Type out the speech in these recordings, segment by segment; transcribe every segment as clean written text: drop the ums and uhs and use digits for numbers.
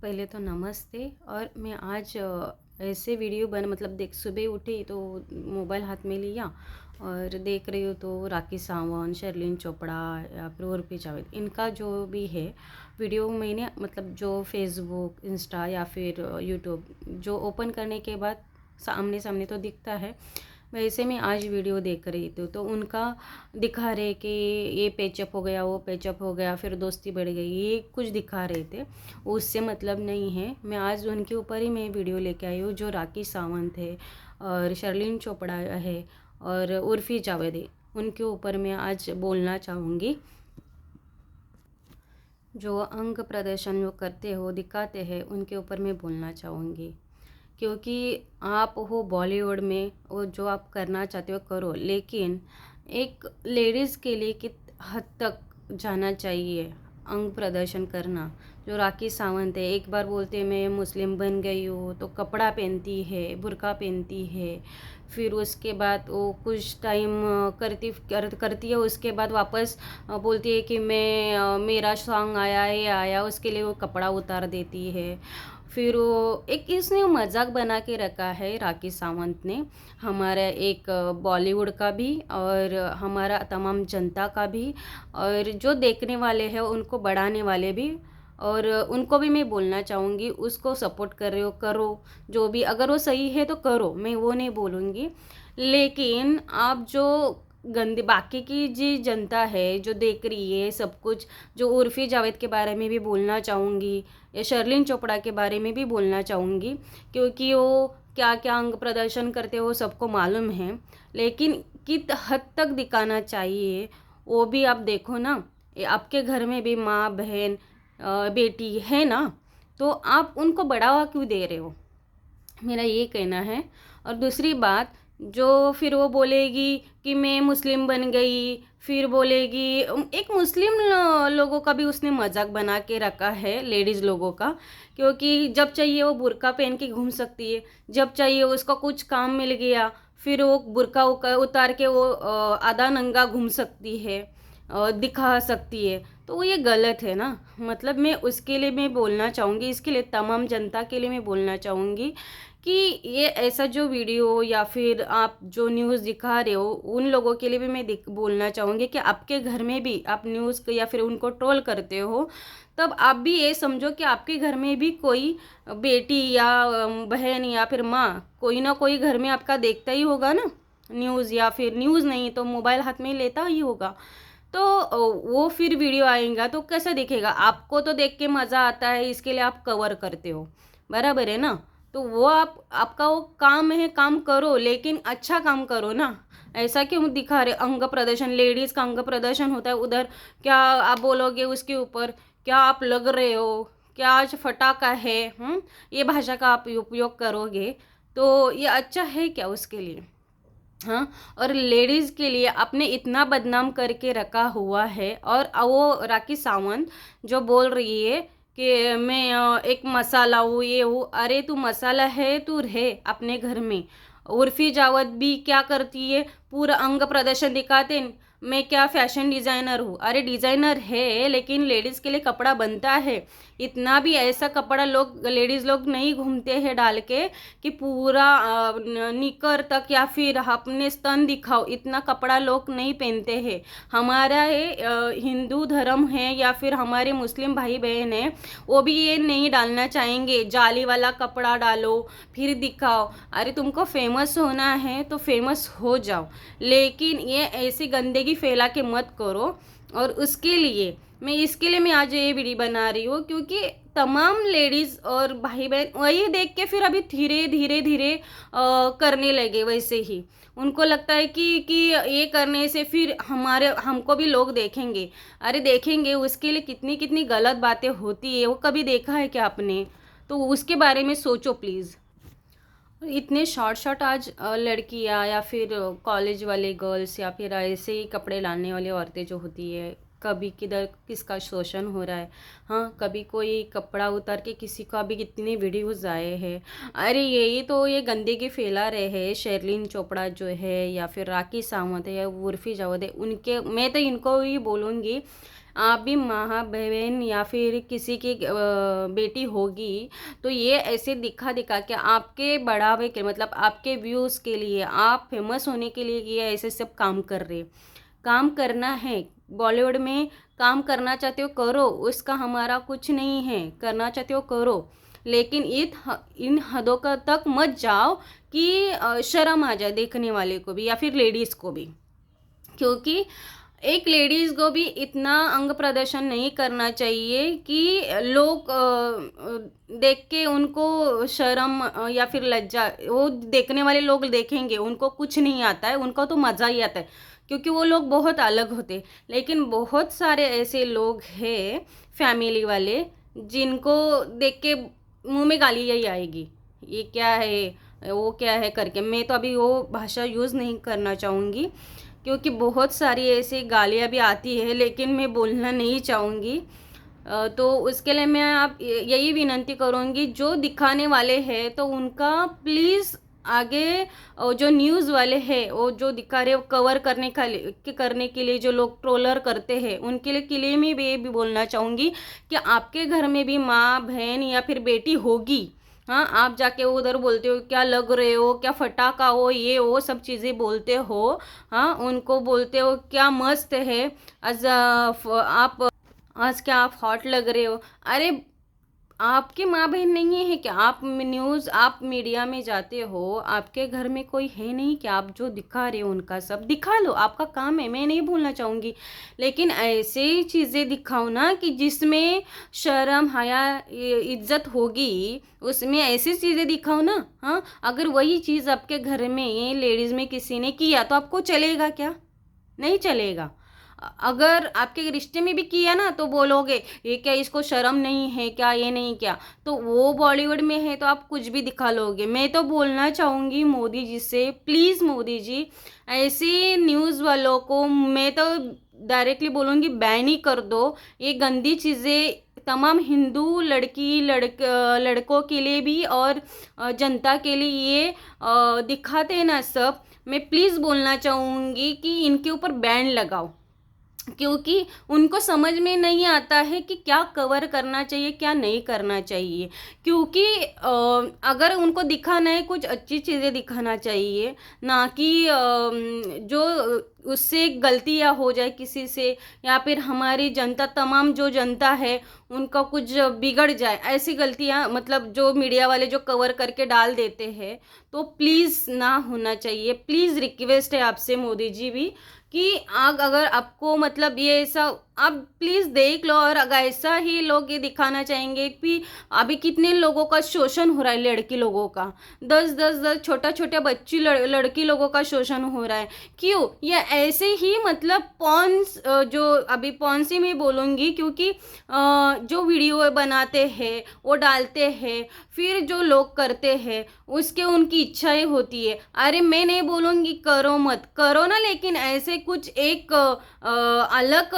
पहले तो नमस्ते। और मैं आज ऐसे वीडियो बन मतलब देख सुबह उठी तो मोबाइल हाथ में लिया और देख रही हूँ तो राखी सावंत, शर्लिन चोपड़ा या फिर उर्फी जावेद, इनका जो भी है वीडियो मैंने मतलब जो फेसबुक, इंस्टा या फिर यूट्यूब जो ओपन करने के बाद सामने सामने तो दिखता है, वैसे मैं आज वीडियो देख रही थी तो उनका दिखा रहे कि ये पैचअप हो गया, वो पैचअप हो गया, फिर दोस्ती बढ़ गई, ये कुछ दिखा रहे थे। उससे मतलब नहीं है। मैं आज उनके ऊपर ही मैं वीडियो लेके आई हूँ, जो राखी सावंत है और शर्लिन चोपड़ा है और उर्फी जावेद है, उनके ऊपर मैं आज बोलना चाहूँगी। जो अंग प्रदर्शन जो करते हो, दिखाते हैं, उनके ऊपर मैं बोलना चाहूँगी। क्योंकि आप हो बॉलीवुड में, वो जो आप करना चाहते हो करो, लेकिन एक लेडीज़ के लिए कित हद तक जाना चाहिए अंग प्रदर्शन करना। जो राखी सावंत है, एक बार बोलते हैं मैं मुस्लिम बन गई हूँ, तो कपड़ा पहनती है, बुर्का पहनती है, फिर उसके बाद वो कुछ टाइम करती है, उसके बाद वापस बोलती है कि मेरा सॉन्ग आया है, आया, उसके लिए वो कपड़ा उतार देती है। फिर वो एक इसने मजाक बना के रखा है राखी सावंत ने, हमारा एक बॉलीवुड का भी और हमारा तमाम जनता का भी, और जो देखने वाले हैं उनको बढ़ाने वाले भी। और उनको भी मैं बोलना चाहूँगी, उसको सपोर्ट कर रहे हो करो, जो भी अगर वो सही है तो करो, मैं वो नहीं बोलूँगी। लेकिन आप जो गंदी बाकी की जी जनता है जो देख रही है सब कुछ, जो उर्फी जावेद के बारे में भी बोलना चाहूँगी या शर्लिन चोपड़ा के बारे में भी बोलना चाहूँगी, क्योंकि वो क्या क्या अंग प्रदर्शन करते हो सबको मालूम है। लेकिन कित हद तक दिखाना चाहिए वो भी आप देखो ना। आपके घर में भी माँ बहन बेटी है ना, तो आप उनको बढ़ावा क्यों दे रहे हो, मेरा ये कहना है। और दूसरी बात, जो फिर वो बोलेगी कि मैं मुस्लिम बन गई, फिर बोलेगी एक मुस्लिम लोगों का भी उसने मजाक बना के रखा है, लेडीज़ लोगों का। क्योंकि जब चाहिए वो बुर्का पहन के घूम सकती है, जब चाहिए उसका कुछ काम मिल गया फिर वो बुर्का उतार के वो आधा नंगा घूम सकती है, दिखा सकती है। तो वो ये गलत है ना। मतलब मैं उसके लिए मैं बोलना चाहूँगी, इसके लिए तमाम जनता के लिए मैं बोलना चाहूँगी कि ये ऐसा जो वीडियो या फिर आप जो न्यूज़ दिखा रहे हो, उन लोगों के लिए भी मैं बोलना चाहूँगी कि आपके घर में भी आप न्यूज़ या फिर उनको ट्रोल करते हो, तब आप भी ये समझो कि आपके घर में भी कोई बेटी या बहन या फिर माँ, कोई ना कोई घर में आपका देखता ही होगा ना न्यूज़, या फिर न्यूज़ नहीं तो मोबाइल हाथ में लेता ही होगा। तो वो फिर वीडियो आएगा तो कैसे दिखेगा, आपको तो देख के मज़ा आता है, इसके लिए आप कवर करते हो, बराबर है ना। तो वो आपका वो काम है, काम करो, लेकिन अच्छा काम करो ना। ऐसा क्यों दिखा रहे अंग प्रदर्शन, लेडीज़ का अंग प्रदर्शन होता है उधर, क्या आप बोलोगे उसके ऊपर, क्या आप लग रहे हो, क्या आज फटाका है, ये भाषा का आप उपयोग करोगे तो ये अच्छा है क्या उसके लिए। हाँ, और लेडीज़ के लिए आपने इतना बदनाम करके रखा हुआ है। और वो राखी सावंत जो बोल रही है कि मैं एक मसाला हूँ, ये हूँ, अरे तू मसाला है, तू रहे अपने घर में। उर्फी जावत भी क्या करती है, पूरा अंग प्रदर्शन दिखाते, मैं क्या फैशन डिज़ाइनर हूँ, अरे डिज़ाइनर है लेकिन लेडीज़ के लिए कपड़ा बनता है। इतना भी ऐसा कपड़ा लोग लेडीज़ लोग नहीं घूमते हैं डाल के कि पूरा निकर तक या फिर अपने स्तन दिखाओ, इतना कपड़ा लोग नहीं पहनते हैं। हमारा है हिंदू धर्म है या फिर हमारे मुस्लिम भाई बहन है, वो भी ये नहीं डालना चाहेंगे, जाली वाला कपड़ा डालो फिर दिखाओ। अरे तुमको फेमस होना है तो फेमस हो जाओ, लेकिन ये ऐसी गंदगी फैला के मत करो। और उसके लिए मैं आज ये वीडियो बना रही हूँ, क्योंकि तमाम लेडीज़ और भाई बहन वही देख के फिर अभी धीरे धीरे धीरे करने लगे वैसे ही। उनको लगता है कि ये करने से फिर हमको भी लोग देखेंगे। अरे देखेंगे, उसके लिए कितनी कितनी गलत बातें होती है, वो कभी देखा है क्या आपने। तो उसके बारे में सोचो प्लीज़। इतने शॉर्ट शॉर्ट आज लड़कियां या फिर कॉलेज वाले गर्ल्स या फिर ऐसे ही कपड़े लाने वाली औरतें जो होती है, कभी किधर किसका शोषण हो रहा है, हाँ, कभी कोई कपड़ा उतार के किसी का भी कितने वीडियोस आए हैं। अरे यही तो ये गंदगी फैला रहे हैं शर्लिन चोपड़ा जो है या फिर राखी सावंत है या उर्फी जावेद है, उनके मैं तो इनको ही बोलूँगी, आप भी माँ बहन या फिर किसी की बेटी होगी, तो ये ऐसे दिखा दिखा के आपके बढ़ावे के मतलब आपके व्यूज़ के लिए, आप फेमस होने के लिए ये ऐसे सब काम कर रहे। काम करना है, बॉलीवुड में काम करना चाहते हो करो, उसका हमारा कुछ नहीं है, करना चाहते हो करो, लेकिन इन हदों का तक मत जाओ कि शर्म आ जाए देखने वाले को भी या फिर लेडीज़ को भी। क्योंकि एक लेडीज़ को भी इतना अंग प्रदर्शन नहीं करना चाहिए कि लोग देख के उनको शर्म या फिर लज्जा, वो देखने वाले लोग देखेंगे, उनको कुछ नहीं आता है, उनको तो मज़ा ही आता है क्योंकि वो लोग बहुत अलग होते हैं। लेकिन बहुत सारे ऐसे लोग हैं फैमिली वाले जिनको देख के मुंह में गाली ही आएगी, ये क्या है, वो क्या है करके। मैं तो अभी वो भाषा यूज़ नहीं करना चाहूँगी क्योंकि बहुत सारी ऐसी गालियाँ भी आती है, लेकिन मैं बोलना नहीं चाहूँगी। तो उसके लिए मैं आप यही विनंती करूँगी, जो दिखाने वाले हैं तो उनका प्लीज़ आगे जो न्यूज़ वाले हैं वो जो दिखा रहे कवर करने के लिए जो लोग ट्रोलर करते हैं उनके लिए मैं ये भी बोलना चाहूँगी कि आपके घर में भी माँ बहन या फिर बेटी होगी, हाँ, आप जाके उधर बोलते हो क्या लग रहे हो, क्या फटाका हो, ये वो सब चीज़ें बोलते हो, हाँ, उनको बोलते हो क्या मस्त है, आप आज क्या आप हॉट लग रहे हो। अरे आपके माँ बहन नहीं है क्या, आप न्यूज़ आप मीडिया में जाते हो, आपके घर में कोई है नहीं क्या, आप जो दिखा रहे हो उनका सब दिखा लो, आपका काम है, मैं नहीं बोलना चाहूँगी, लेकिन ऐसे चीज़ें दिखाओ ना कि जिसमें शर्म हया इज्जत होगी, उसमें ऐसी चीज़ें दिखाओ ना। हाँ, अगर वही चीज़ आपके घर में लेडीज़ में किसी ने किया तो आपको चलेगा क्या, नहीं चलेगा। अगर आपके रिश्ते में भी किया ना तो बोलोगे ये क्या, इसको शर्म नहीं है क्या, ये नहीं क्या, तो वो बॉलीवुड में है तो आप कुछ भी दिखा लोगे। मैं तो बोलना चाहूँगी मोदी जी से, प्लीज़ मोदी जी ऐसी न्यूज़ वालों को मैं तो डायरेक्टली बोलूँगी बैन ही कर दो। ये गंदी चीज़ें तमाम हिंदू लड़कों के लिए भी और जनता के लिए ये दिखाते हैं ना सब। मैं प्लीज़ बोलना चाहूँगी कि इनके ऊपर बैन लगाओ, क्योंकि उनको समझ में नहीं आता है कि क्या कवर करना चाहिए क्या नहीं करना चाहिए। क्योंकि अगर उनको दिखाना है कुछ अच्छी चीज़ें दिखाना चाहिए, ना कि जो उससे गलतियाँ हो जाए किसी से या फिर हमारी जनता तमाम जो जनता है उनका कुछ बिगड़ जाए, ऐसी गलतियाँ मतलब जो मीडिया वाले जो कवर करके डाल देते हैं, तो प्लीज़ ना होना चाहिए। प्लीज़ रिक्वेस्ट है आपसे मोदी जी भी कि आग अगर आपको मतलब ये ऐसा आप प्लीज़ देख लो, और अगर ऐसा ही लोग ये दिखाना चाहेंगे कि अभी कितने लोगों का शोषण हो रहा है, लड़की लोगों का 10 छोटा छोटे बच्ची लड़की लोगों का शोषण हो रहा है, क्यों, ये ऐसे ही मतलब पॉन्स जो अभी पॉन्स ही मैं बोलूँगी क्योंकि जो वीडियो बनाते हैं वो डालते हैं, फिर जो लोग करते हैं उसके उनकी इच्छाएं होती है। अरे मैं नहीं बोलूँगी करो मत करो ना, लेकिन ऐसे कुछ एक अलग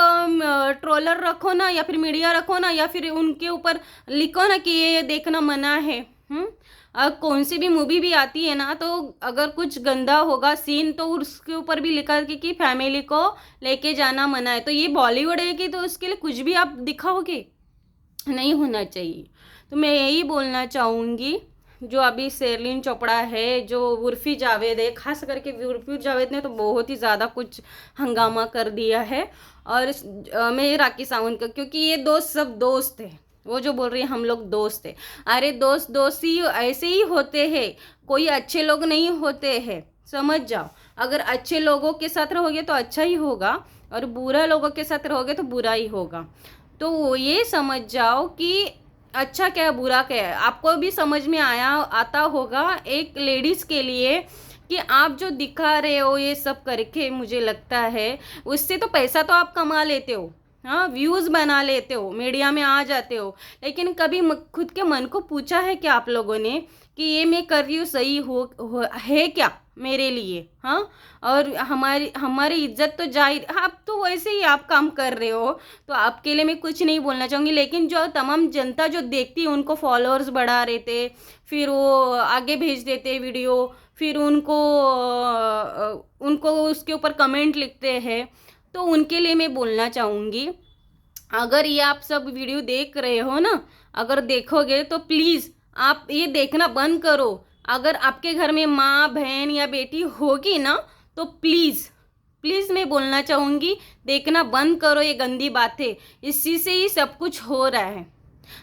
ट्रोलर रखो ना या फिर मीडिया रखो ना, या फिर उनके ऊपर लिखो ना कि ये देखना मना है। कौन सी भी मूवी भी आती है ना तो अगर कुछ गंदा होगा सीन तो उसके ऊपर भी लिखा कि फैमिली को लेके जाना मना है। तो ये बॉलीवुड है कि तो उसके लिए कुछ भी आप दिखाओगे, नहीं होना चाहिए। तो मैं यही बोलना चाहूँगी, जो अभी शेरलिन चोपड़ा है, जो उर्फी जावेद है, खास करके उर्फी जावेद ने तो बहुत ही ज़्यादा कुछ हंगामा कर दिया है। और मैं राखी सावंत का, क्योंकि ये दोस्त सब दोस्त है, वो जो बोल रही है हम लोग दोस्त है, अरे दोस्त दोस्त ही ऐसे ही होते हैं, कोई अच्छे लोग नहीं होते हैं, समझ जाओ। अगर अच्छे लोगों के साथ रहोगे तो अच्छा ही होगा, और बुरा लोगों के साथ रहोगे तो बुरा ही होगा। तो वो ये समझ जाओ कि अच्छा क्या है बुरा क्या है, आपको भी समझ में आता होगा एक लेडीज़ के लिए कि आप जो दिखा रहे हो ये सब करके, मुझे लगता है उससे तो पैसा तो आप कमा लेते हो, हाँ, व्यूज़ बना लेते हो, मीडिया में आ जाते हो, लेकिन कभी खुद के मन को पूछा है क्या आप लोगों ने कि ये मैं कर रही हूँ सही है क्या मेरे लिए। हाँ, और हमारी इज्जत तो जाहिर, आप तो वैसे ही आप काम कर रहे हो, तो आपके लिए मैं कुछ नहीं बोलना चाहूँगी, लेकिन जो तमाम जनता जो देखती है उनको फॉलोअर्स बढ़ा रहे थे, फिर वो आगे भेज देते वीडियो, फिर उनको उसके ऊपर कमेंट लिखते हैं, तो उनके लिए मैं बोलना चाहूँगी अगर ये आप सब वीडियो देख रहे हो ना, अगर देखोगे तो प्लीज़ आप ये देखना बंद करो। अगर आपके घर में माँ बहन या बेटी होगी ना, तो प्लीज़ प्लीज़ मैं बोलना चाहूँगी, देखना बंद करो ये गंदी बातें। इसी से ही सब कुछ हो रहा है।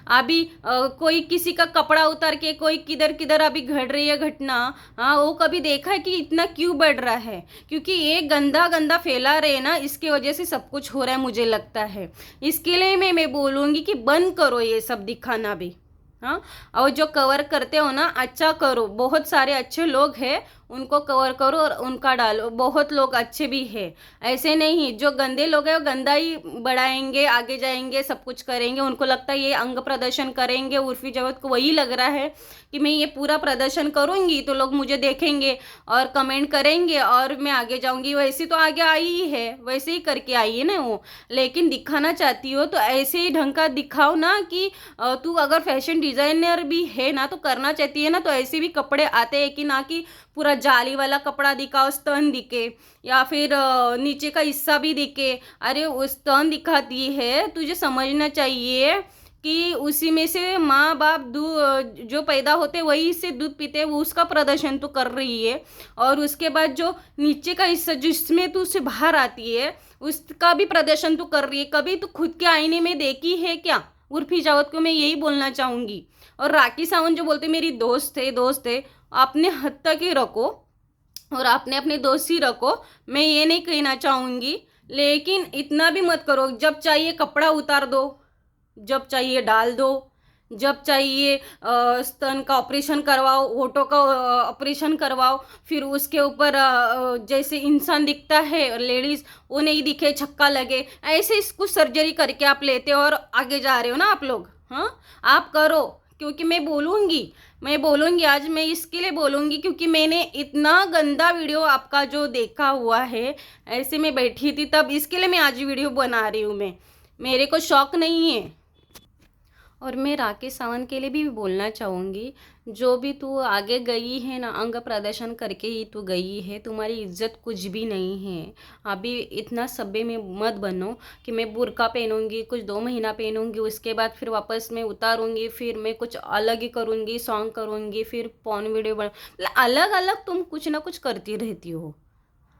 अभी कोई किसी का कपड़ा उतार के कोई किधर किधर अभी घट रही है घटना। हाँ, वो कभी देखा है कि इतना क्यों बढ़ रहा है? क्योंकि ये गंदा गंदा फैला रहे ना, इसके वजह से सब कुछ हो रहा है मुझे लगता है। इसके लिए मैं बोलूँगी कि बंद करो ये सब दिखाना भी। हाँ, और जो कवर करते हो ना, अच्छा करो। बहुत सारे अच्छे लोग हैं, उनको कवर करो और उनका डालो। बहुत लोग अच्छे भी हैं, ऐसे नहीं। जो गंदे लोग हैं वो गंदा ही बढ़ाएंगे, आगे जाएंगे, सब कुछ करेंगे। उनको लगता है ये अंग प्रदर्शन करेंगे, उर्फी जावेद को वही लग रहा है कि मैं ये पूरा प्रदर्शन करूँगी तो लोग मुझे देखेंगे और कमेंट करेंगे और मैं आगे जाऊँगी। वैसे तो आगे आई ही है, वैसे ही करके आई है ना वो। लेकिन दिखाना चाहती हो तो ऐसे ही ढंग का दिखाओ ना कि तू अगर फैशन डिज़ाइनर भी है ना, तो करना चाहती है ना, तो ऐसे भी कपड़े आते हैं कि ना कि पूरा जाली वाला कपड़ा दिखाओ, स्तन दिखे या फिर नीचे का हिस्सा भी दिखे। अरे वो स्तन दिखाती है, तुझे समझना चाहिए कि उसी में से माँ बाप दूध जो पैदा होते वही से दूध पीते हैं, वो उसका प्रदर्शन तो कर रही है। और उसके बाद जो नीचे का हिस्सा जिसमें तू से बाहर आती है, उसका भी प्रदर्शन तो कर रही है। कभी तू खुद के आईने में देखी है क्या? उर्फी जावेद को मैं यही बोलना चाहूँगी। और राखी सावंत जो बोलते मेरी दोस्त है, अपने हद तक ही रखो और आपने अपने दोस्त ही रखो। मैं ये नहीं कहना चाहूँगी, लेकिन इतना भी मत करो। जब चाहिए कपड़ा उतार दो, जब चाहिए डाल दो, जब चाहिए स्तन का ऑपरेशन करवाओ, होठों का ऑपरेशन करवाओ, फिर उसके ऊपर जैसे इंसान दिखता है लेडीज़ वो नहीं दिखे, छक्का लगे, ऐसे कुछ सर्जरी करके आप लेते हो और आगे जा रहे हो ना आप लोग। हाँ, आप करो। क्योंकि मैं बोलूँगी आज मैं इसके लिए बोलूँगी क्योंकि मैंने इतना गंदा वीडियो आपका जो देखा हुआ है, ऐसे में बैठी थी तब, इसके लिए मैं आज वीडियो बना रही हूँ। मेरे को शौक नहीं है। और मैं राकेश सावंत के लिए भी बोलना चाहूँगी, जो भी तू आगे गई है ना, अंग प्रदर्शन करके ही तू गई है, तुम्हारी इज्जत कुछ भी नहीं है। अभी इतना सभ्य में मत बनो कि मैं बुर्का पहनूंगी, कुछ 2 महीना पहनूंगी, उसके बाद फिर वापस मैं उतारूंगी, फिर मैं कुछ अलग ही करूंगी, सॉन्ग करूंगी, फिर पॉर्न वीडियो बना। अलग अलग तुम कुछ ना कुछ करती रहती हो।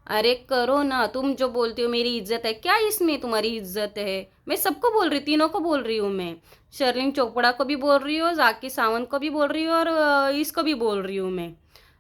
अरे करो ना। तुम जो बोलती हो मेरी इज्जत है, क्या इसमें तुम्हारी इज्जत है? मैं सबको बोल रही, तीनों को बोल रही हूँ मैं। शर्लिन चोपड़ा को भी बोल रही हूँ, जाकी सावंत को भी बोल रही हूँ और इसको भी बोल रही हूँ मैं,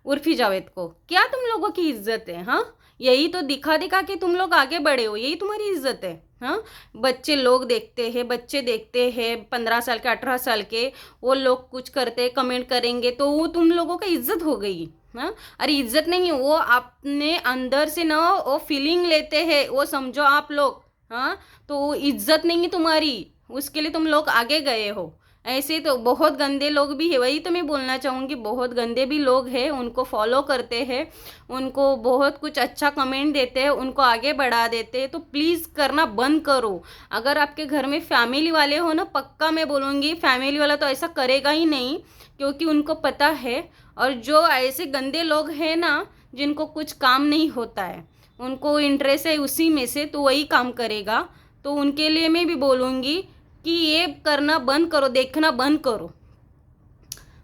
उर्फी जावेद को। क्या तुम लोगों की इज्जत है? हाँ, यही तो दिखा दिखा के तुम लोग आगे बढ़े हो, यही तुम्हारी इज्जत है? हाँ, बच्चे लोग देखते हैं, बच्चे देखते हैं 15 साल के 18 साल के, वो लोग कुछ करते कमेंट करेंगे तो वो तुम लोगों का इज्जत हो गई। हाँ, अरे इज्जत नहीं है वो, अपने अंदर से ना वो फीलिंग लेते हैं, वो समझो आप लोग। हाँ, तो वो इज्जत नहीं है तुम्हारी, उसके लिए तुम लोग आगे गए हो। ऐसे तो बहुत गंदे लोग भी है, वही तो मैं बोलना चाहूँगी, बहुत गंदे भी लोग हैं, उनको फॉलो करते हैं, उनको बहुत कुछ अच्छा कमेंट देते हैं, उनको आगे बढ़ा देते हैं। तो प्लीज़ करना बंद करो। अगर आपके घर में फैमिली वाले हो ना, पक्का मैं बोलूँगी फैमिली वाला तो ऐसा करेगा ही नहीं, क्योंकि उनको पता है। और जो ऐसे गंदे लोग हैं ना, जिनको कुछ काम नहीं होता है, उनको इंटरेस्ट है उसी में से, तो वही काम करेगा। तो उनके लिए मैं भी बोलूँगी कि ये करना बंद करो, देखना बंद करो।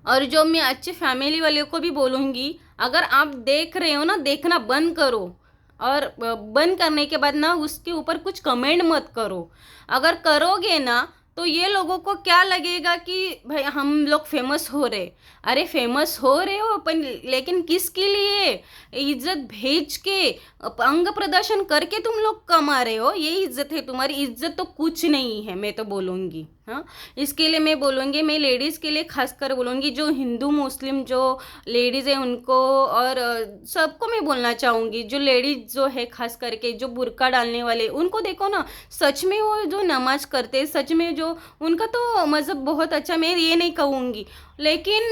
और जो मैं अच्छे फैमिली वाले को भी बोलूँगी, अगर आप देख रहे हो ना, देखना बंद करो। और बंद करने के बाद ना उसके ऊपर कुछ कमेंट मत करो। अगर करोगे ना तो ये लोगों को क्या लगेगा कि भाई हम लोग फेमस हो रहे। अरे फेमस हो रहे हो अपन, लेकिन किसके लिए? इज्जत भेज के, अंग प्रदर्शन करके तुम लोग कमा रहे हो, ये इज्जत है तुम्हारी? इज्जत तो कुछ नहीं है, मैं तो बोलूँगी। हाँ, इसके लिए मैं बोलूँगी, मैं लेडीज़ के लिए खासकर बोलूँगी, जो हिंदू मुस्लिम जो लेडीज़ है उनको, और सबको मैं बोलना चाहूँगी, जो लेडीज़ जो है खास करके जो बुर्का डालने वाले, उनको देखो ना, सच में वो जो नमाज करते, सच में जो उनका तो मज़हब बहुत अच्छा, मैं ये नहीं कहूँगी, लेकिन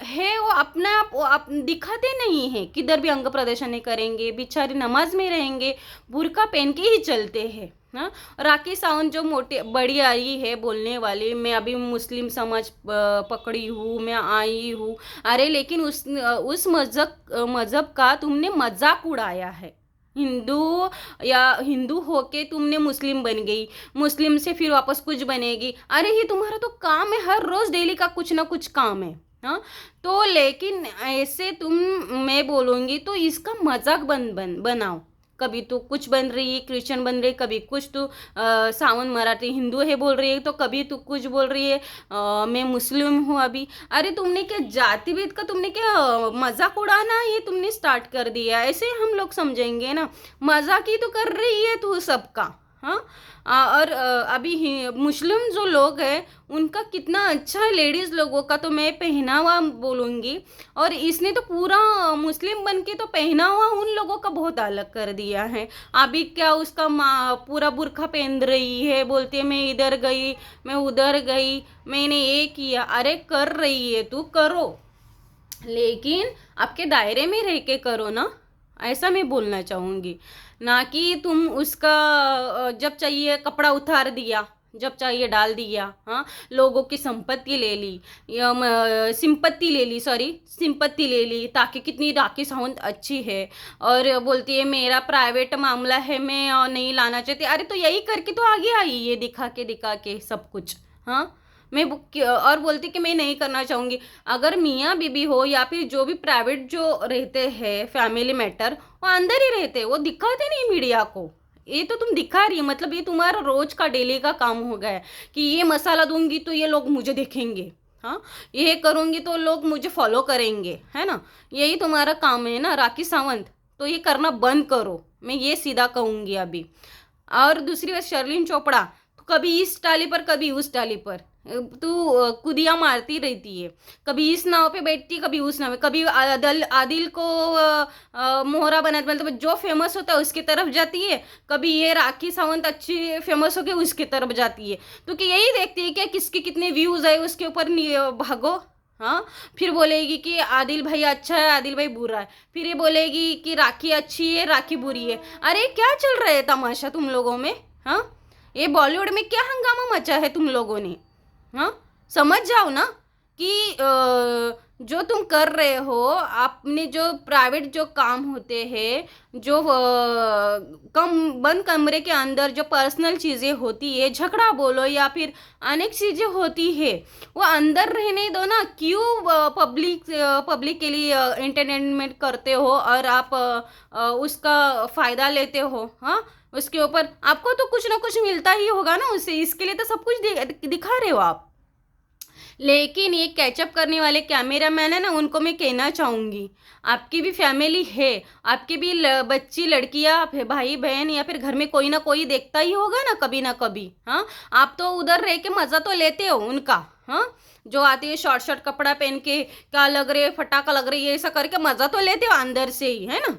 है वो अपना आप, वो दिखाते नहीं हैं, किधर भी अंग प्रदर्शन नहीं करेंगे, बेचारे नमाज में रहेंगे, बुर्का पहन के ही चलते हैं। हाँ, राखी सावंत जो मोटी बड़ी आई है बोलने वाली, मैं अभी मुस्लिम समाज पकड़ी हूँ, मैं आई हूँ। अरे लेकिन उस मज़हब का तुमने मजाक उड़ाया है। हिंदू या हिंदू होके तुमने मुस्लिम बन गई, मुस्लिम से फिर वापस कुछ बनेगी। अरे ये तुम्हारा तो काम है, हर रोज़ डेली का कुछ ना कुछ काम है। हाँ, तो लेकिन ऐसे तुम, मैं बोलूँगी तो इसका मजाक बनाओ। कभी तो कुछ बन रही है, क्रिश्चियन बन रही है, कभी कुछ तो सावन मराठी हिंदू है बोल रही है, तो कभी तो कुछ बोल रही है मैं मुस्लिम हूँ अभी। अरे तुमने क्या जाति भेद का, तुमने क्या मजाक उड़ाना ये तुमने स्टार्ट कर दिया। ऐसे हम लोग समझेंगे ना, मजाक ही तो कर रही है तू सबका। हाँ, और अभी मुस्लिम जो लोग हैं उनका कितना अच्छा है, लेडीज़ लोगों का तो मैं पहनावा बोलूँगी। और इसने तो पूरा मुस्लिम बन के तो पहनावा उन लोगों का बहुत अलग कर दिया है। अभी क्या उसका माँ पूरा बुर्खा पहन रही है, बोलती है मैं इधर गई, मैं उधर गई, मैंने ये किया। अरे कर रही है तू, करो, लेकिन आपके दायरे में रह के करो ना, ऐसा मैं बोलना चाहूँगी। ना कि तुम उसका जब चाहिए कपड़ा उतार दिया, जब चाहिए डाल दिया। हाँ, लोगों की संपत्ति ले ली, या सिंपत्ति ले ली, सॉरी सिंपत्ति ले ली, ताकि कितनी राखी सावंत अच्छी है और बोलती है मेरा प्राइवेट मामला है, मैं नहीं लाना चाहती। अरे तो यही करके तो आगे आई, ये दिखा के सब कुछ। हाँ, और बोलती कि मैं नहीं करना चाहूँगी। अगर मियाँ बीबी हो या फिर जो भी प्राइवेट जो रहते हैं फैमिली मैटर, वो अंदर ही रहते, वो दिखाते नहीं मीडिया को। ये तो तुम दिखा रही है, मतलब ये तुम्हारा रोज का डेली का काम हो गया है कि ये मसाला दूंगी तो ये लोग मुझे देखेंगे। हाँ, ये करूँगी तो लोग मुझे फॉलो करेंगे, है ना। यही तुम्हारा काम है ना राखी सावंत, तो ये करना बंद करो, मैं ये सीधा कहूँगी अभी। और दूसरी बात, शर्लिन चोपड़ा तो कभी इस टाली पर कभी उस टाली पर तू कुदिया मारती रहती है। कभी इस नाव पे बैठती, कभी उस नाव पे, कभी आदिल को मोहरा बनाती, मतलब जो फेमस होता है उसकी तरफ जाती है, कभी ये राखी सावंत अच्छी फेमस हो गई उसकी तरफ जाती है। तो कि यही देखती है कि किसके कितने व्यूज़ आए उसके ऊपर भागो। हाँ, फिर बोलेगी कि आदिल भाई अच्छा है, आदिल भाई बुरा है, फिर ये बोलेगी कि राखी अच्छी है, राखी बुरी है। अरे क्या चल रहा है तमाशा तुम लोगों में। हाँ, ये बॉलीवुड में क्या हंगामा मचा है तुम लोगों ने। हाँ, समझ जाओ ना कि जो तुम कर रहे हो, आपने जो प्राइवेट जो काम होते हैं, जो कम बंद कमरे के अंदर जो पर्सनल चीज़ें होती है, झगड़ा बोलो या फिर अनेक चीज़ें होती है, वो अंदर रहने दो ना। क्यों पब्लिक के लिए एंटरटेनमेंट करते हो और आप उसका फ़ायदा लेते हो। हाँ, उसके ऊपर आपको तो कुछ ना कुछ मिलता ही होगा ना उससे, इसके लिए तो सब कुछ दिखा रहे हो आप। लेकिन ये कैचअप करने वाले कैमरामैन है ना, उनको मैं कहना चाहूँगी, आपकी भी फैमिली है, आपकी भी बच्ची लड़कियाँ भाई बहन या फिर घर में कोई ना कोई देखता ही होगा ना कभी। हाँ, आप तो उधर रह के मज़ा तो लेते हो उनका। हाँ, जो आती है शॉर्ट शॉर्ट कपड़ा पहन के, क्या लग रहे फटाका लग रही है, ऐसा करके मज़ा तो लेते हो अंदर से ही, है ना,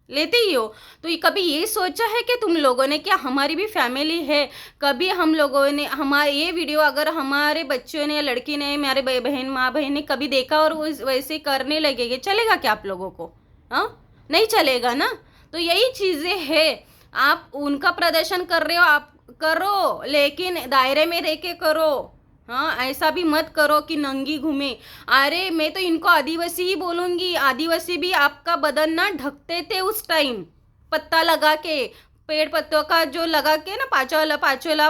लेते ही हो। तो ये कभी ये सोचा है कि तुम लोगों ने, क्या हमारी भी फैमिली है, कभी हम लोगों ने हमारे ये वीडियो अगर हमारे बच्चों ने या लड़की ने, मेरे बहन माँ बहन ने कभी देखा और वैसे करने लगेंगे, चलेगा क्या आप लोगों को। हाँ, नहीं चलेगा ना। तो यही चीज़ें है, आप उनका प्रदर्शन कर रहे हो, आप करो, लेकिन दायरे में रह के करो। हाँ, ऐसा भी मत करो कि नंगी घूमे। अरे मैं तो इनको आदिवासी ही बोलूँगी, आदिवासी भी आपका बदन ना ढकते थे उस टाइम, पत्ता लगा के, पेड़ पत्तों का जो लगा के ना, पाचोला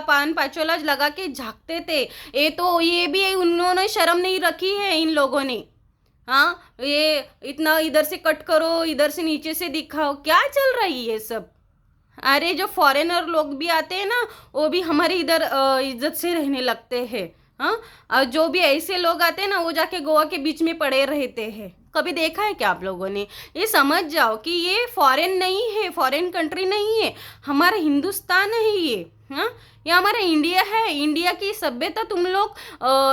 पान पाचोला लगा के झाँकते थे। ये भी उन्होंने शर्म नहीं रखी है इन लोगों ने। हाँ, ये इतना इधर से कट करो, इधर से नीचे से दिखाओ, क्या चल रही है सब। अरे जो फॉरेनर लोग भी आते हैं ना, वो भी हमारे इधर इज्जत से रहने लगते हैं। हाँ, और जो भी ऐसे लोग आते हैं ना, वो जाके गोवा के बीच में पड़े रहते हैं। कभी देखा है क्या आप लोगों ने। ये समझ जाओ कि ये फॉरेन नहीं है, फॉरेन कंट्री नहीं है, हमारा हिंदुस्तान है ये। हाँ, ये हमारा इंडिया है। इंडिया की सभ्यता तुम लोग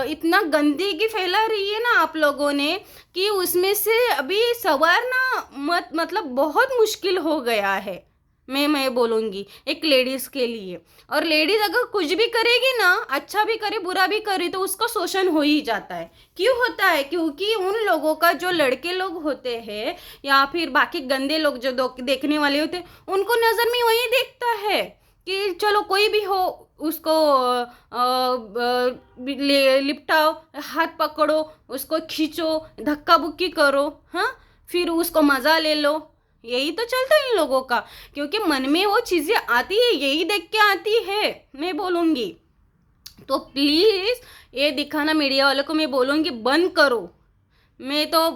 इतना गंदगी फैला रही है ना आप लोगों ने, कि उसमें से अभी संवारना मतलब बहुत मुश्किल हो गया है। मैं बोलूँगी एक लेडीज़ के लिए। और लेडीज़ अगर कुछ भी करेगी ना, अच्छा भी करे बुरा भी करे, तो उसका शोषण हो ही जाता है। क्यों होता है? क्योंकि उन लोगों का जो लड़के लोग होते हैं या फिर बाकी गंदे लोग जो देखने वाले होते हैं, उनको नज़र में वही देखता है कि चलो कोई भी हो, उसको लिपटाओ, हाथ पकड़ो, उसको खींचो, धक्का बुक्की करो। हाँ, फिर उसको मज़ा ले लो। यही तो चलता है इन लोगों का, क्योंकि मन में वो चीज़ें आती है, यही देख के आती है, मैं बोलूँगी। तो प्लीज़ ये दिखाना मीडिया वालों को मैं बोलूँगी बंद करो। मैं तो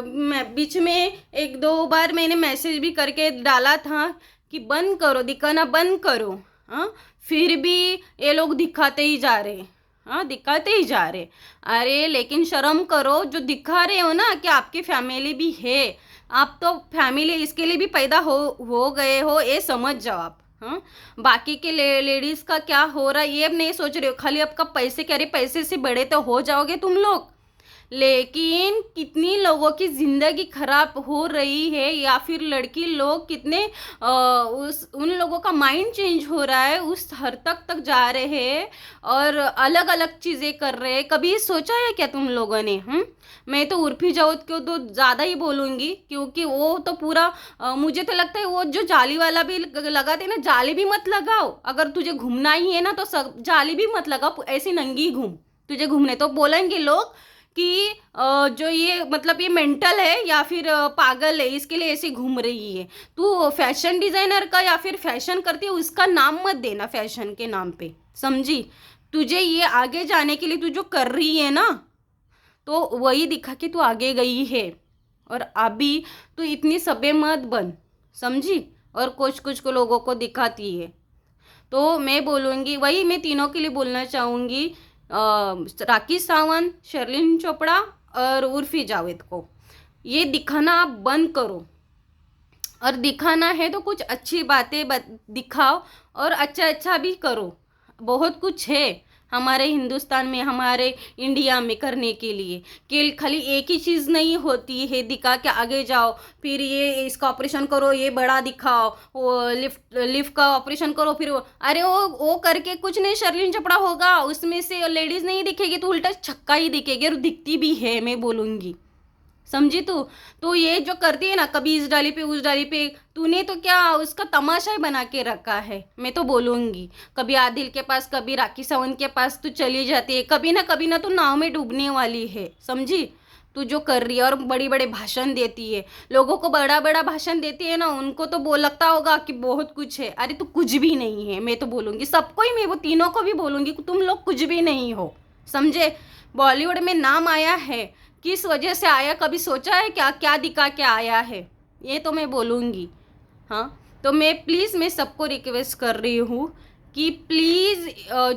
मैं बीच में एक दो बार मैंने मैसेज भी करके डाला था कि बंद करो, दिखाना बंद करो। हाँ, फिर भी ये लोग दिखाते ही जा रहे। हाँ, दिखाते ही जा रहे। अरे लेकिन शर्म करो, जो दिखा रहे हो ना कि आपकी फैमिली भी है, आप तो फैमिली इसके लिए भी पैदा हो गए हो, ये समझ जाओ आप। हाँ, बाकी के लेडीज़ का क्या हो रहा है ये अब नहीं सोच रहे हो, खाली आपका पैसे, कह रहे पैसे से बड़े तो हो जाओगे तुम लोग। लेकिन कितनी लोगों की ज़िंदगी खराब हो रही है, या फिर लड़की लोग कितने उस उन लोगों का माइंड चेंज हो रहा है, उस हद तक जा रहे हैं और अलग अलग चीज़ें कर रहे हैं। कभी सोचा है क्या तुम लोगों ने? मैं तो उर्फी जावेद को तो ज़्यादा ही बोलूँगी, क्योंकि वो तो पूरा मुझे तो लगता है वो जो जाली वाला भी लगाते ना, जाली भी मत लगाओ। अगर तुझे घूमना ही है ना तो सब जाली भी मत लगाओ, ऐसी नंगी घूम। तुझे घूमने तो बोलेंगे लोग कि जो ये मतलब ये मेंटल है या फिर पागल है, इसके लिए ऐसे घूम रही है। तू फैशन डिज़ाइनर का या फिर फैशन करती है उसका नाम मत देना फैशन के नाम पे, समझी? तुझे ये आगे जाने के लिए तू जो कर रही है ना, तो वही दिखा के तू आगे गई है। और अभी तू इतनी सभ्य मत बन, समझी? और कुछ कुछ को लोगों को दिखाती है। तो मैं बोलूँगी, वही मैं तीनों के लिए बोलना चाहूँगी, राखी सावंत, शर्लिन चोपड़ा और उर्फी जावेद को, ये दिखाना आप बंद करो। और दिखाना है तो कुछ अच्छी बातें दिखाओ और अच्छा अच्छा भी करो। बहुत कुछ है हमारे हिंदुस्तान में, हमारे इंडिया में करने के लिए, कि खाली एक ही चीज़ नहीं होती है दिखा के आगे जाओ, फिर ये इसका ऑपरेशन करो, ये बड़ा दिखाओ, वो लिफ्ट का ऑपरेशन करो, फिर अरे वो करके कुछ नहीं शर्लिन चपड़ा होगा, उसमें से लेडीज़ नहीं दिखेगी तो उल्टा छक्का ही दिखेगी, और दिखती भी है, मैं बोलूँगी, समझी तू? तो ये जो करती है ना, कभी इस डाली पे उस डाली पे, तूने तो क्या उसका तमाशा ही बना के रखा है, मैं तो बोलूँगी। कभी आदिल के पास, कभी राखी सावंत के पास तू चली जाती है, कभी ना तू नाव में डूबने वाली है, समझी? तू जो कर रही है, और बड़ी बड़े भाषण देती है, लोगों को बड़ा बड़ा भाषण देती है ना, उनको तो लगता होगा कि बहुत कुछ है। अरे तू कुछ भी नहीं है, मैं तो बोलूँगी सबको ही, मैं वो तीनों को भी बोलूँगी कि तुम लोग कुछ भी नहीं हो, समझे? बॉलीवुड में नाम आया है, किस वजह से आया, कभी सोचा है क्या क्या दिखा के आया है? ये तो मैं बोलूँगी। हाँ, तो मैं सबको रिक्वेस्ट कर रही हूँ कि प्लीज़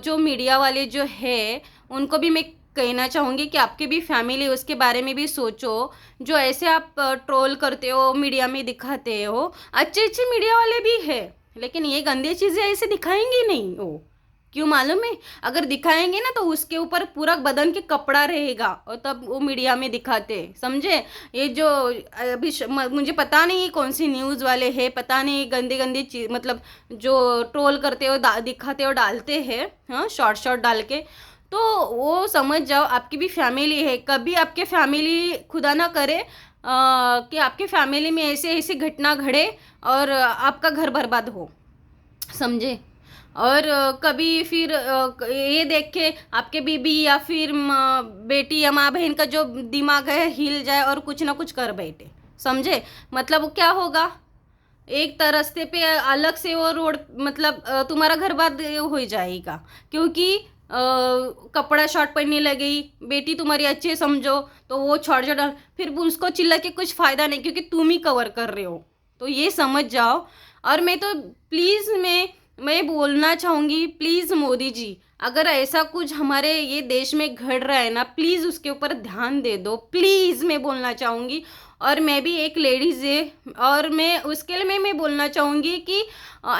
जो मीडिया वाले जो है उनको भी मैं कहना चाहूँगी कि आपकी भी फैमिली, उसके बारे में भी सोचो। जो ऐसे आप ट्रोल करते हो, मीडिया में दिखाते हो, अच्छे अच्छे मीडिया वाले भी है, लेकिन ये गंदी चीज़ें ऐसे दिखाएंगे नहीं वो। क्यों मालूम है? अगर दिखाएंगे ना तो उसके ऊपर पूरा बदन के कपड़ा रहेगा, और तब वो मीडिया में दिखाते, समझे? ये जो अभी मुझे पता नहीं कौन सी न्यूज़ वाले हैं, पता नहीं गंदी गंदी चीज, मतलब जो ट्रोल करते हो, दिखाते हो, डालते हैं, हाँ, शॉर्ट शॉर्ट डाल के, तो वो समझ जाओ आपकी भी फैमिली है। कभी आपके फैमिली खुदा ना करे कि आपके फैमिली में ऐसे ऐसी घटना घटे और आपका घर बर्बाद हो, समझे? और कभी फिर ये देख के आपके बीबी या फिर बेटी या माँ बहन का जो दिमाग है हिल जाए और कुछ ना कुछ कर बैठे, समझे? मतलब क्या होगा, एक रास्ते पे अलग से वो रोड, मतलब तुम्हारा घर बर्बाद हो जाएगा, क्योंकि कपड़ा शॉर्ट पहनने लगी बेटी तुम्हारी, अच्छे समझो तो वो छोड़ छोड़, फिर उसको चिल्ला के कुछ फ़ायदा नहीं, क्योंकि तुम ही कवर कर रहे हो। तो ये समझ जाओ। और मैं तो प्लीज़ मैं बोलना चाहूँगी, प्लीज़ मोदी जी, अगर ऐसा कुछ हमारे ये देश में घट रहा है ना, प्लीज़ उसके ऊपर ध्यान दे दो, प्लीज़, मैं बोलना चाहूँगी। और मैं भी एक लेडीज़ है, और मैं उसके लिए मैं बोलना चाहूँगी कि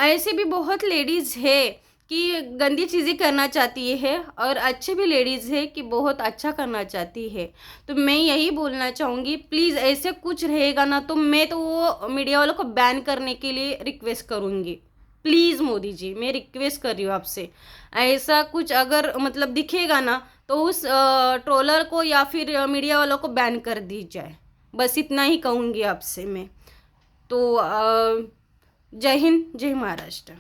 ऐसे भी बहुत लेडीज़ है कि गंदी चीज़ें करना चाहती है, और अच्छी भी लेडीज़ है कि बहुत अच्छा करना चाहती है। तो मैं यही बोलना चाहूँगी, प्लीज़ ऐसे कुछ रहेगा ना तो मैं तो वो मीडिया वालों को बैन करने के लिए रिक्वेस्ट करूँगी। प्लीज़ मोदी जी, मैं रिक्वेस्ट कर रही हूँ आपसे, ऐसा कुछ अगर मतलब दिखेगा ना तो उस ट्रोलर को या फिर मीडिया वालों को बैन कर दी जाए। बस इतना ही कहूँगी आपसे मैं। तो जय हिंद, जय महाराष्ट्र।